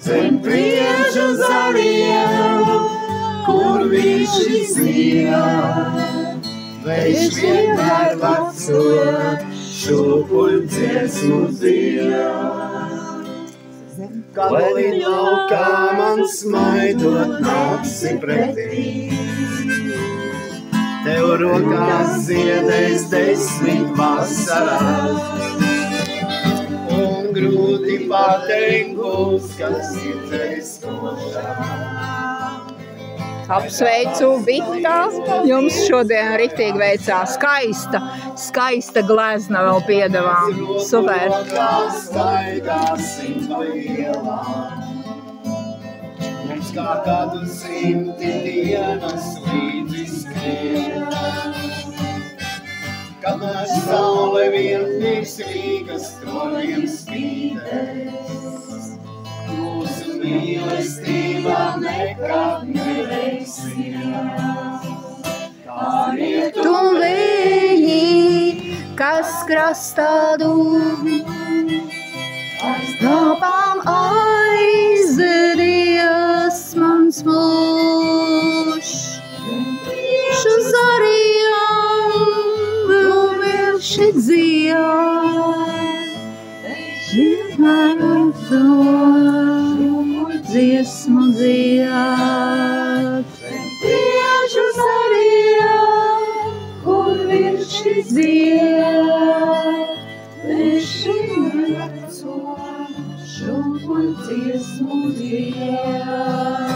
zem priežu zaliem, kur viņš izdzied. Viņš vienmēr vecot, šūpuļu dziesmu dzied. Kalni laukā man smaidot nāksi pretī, tev rokās ziedēs 10 vasarās. Un grūti pateikt būs, kas ir tevis košā. Apsveicu, Vita! Jums šodien riktīgi veicās. Skaista glezna vēl piedevām. Super! Staigāsim pa ielām. Mums kā kādu 100 dienas līdzi skrien. Kamēr saule vien virsīgas toriem spīdēs. Mūsu mīlestībā nekad nebeigsies. Kā rietum vēji, kas krastā dūm, aiz dāpām aizies mans mūžs. Šo zarījām vēl milši dzied, vienmēr to dziesmu dzied. Priežu zarījām, kur milši dzied, viņš vienmēr to dziesmu dzied.